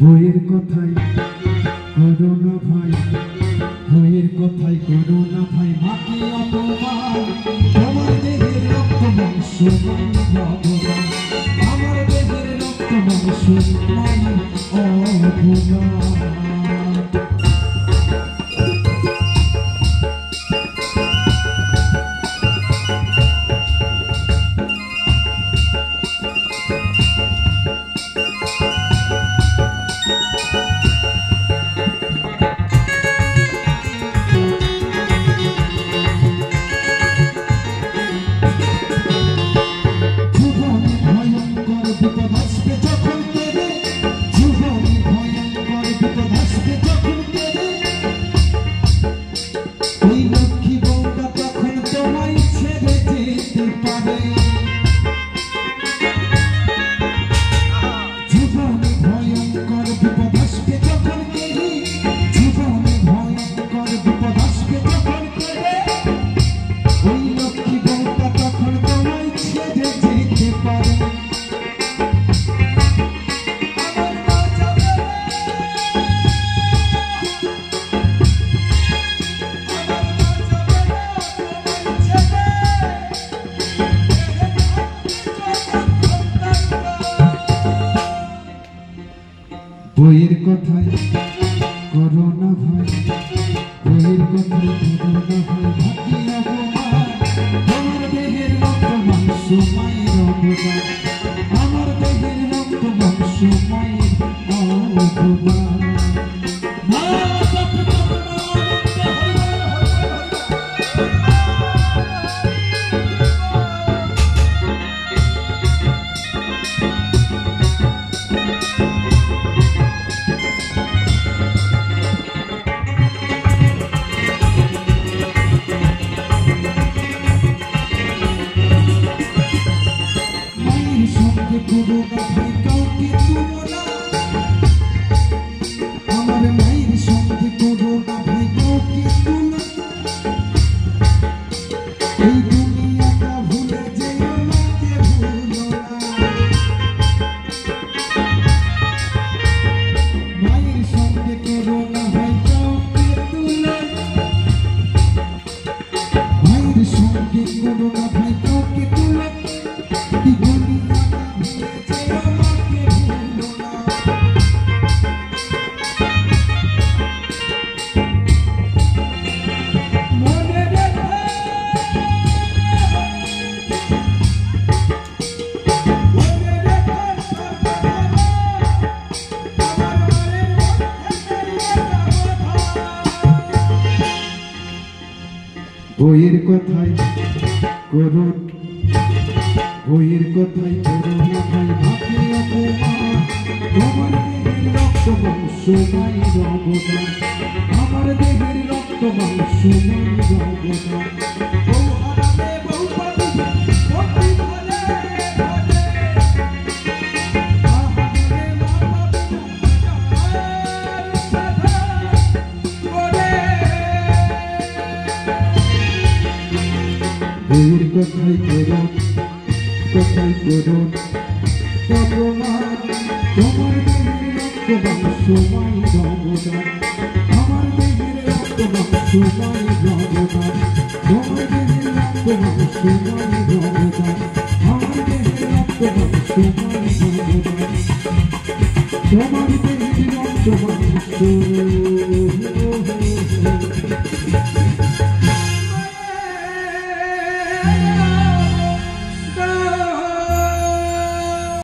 বইয়ের কথায় করোনা ভয়, বইয়ের কথায় করোনা ভয়, ভাগ্যে অপমান আমার দেহের রক্ত মাংস মায়ের অবদান, আমার দেহের রক্ত মাংস মায়ের অবদান। Good না ভাই কাউকে তুলনা আমার মায়ের সঙ্গে করো না ভাই কাউকে তুলনা এই দুনিয়াটা ভুলে যেও আমাকে ভুলো না মায়ের সঙ্গে করো না ভাই কাউকে তুলনা মায়ের সঙ্গে করো না ভাই কাউকে তুলনা এই দুনিয়াটা ভুলে যেও আমাকে ভুলো না মনে রেখো বইয়ের কথাই করো বইয়ের কথাই করো না ভাই ভাবি অপমান তোমার দেহের রক্ত মাংস মায়ের অবদান আমার দেহের রক্ত মাংস মায়ের অবদান বউ হারাবে বউ পাবি সত্যি বলে বলে আহারে মা পাবি আর সাধা বলে বইয়ের কথাই করো অপমান তোমার দেহের রক্ত মাংস মায়ের অবদান আমার দেহের রক্ত মাংস মায়ের অবদান তোমার দেহের রক্ত মাংস মায়ের অবদান আমার দেহের রক্ত মাংস মায়ের অবদান তোমার দেহের রক্ত মাংস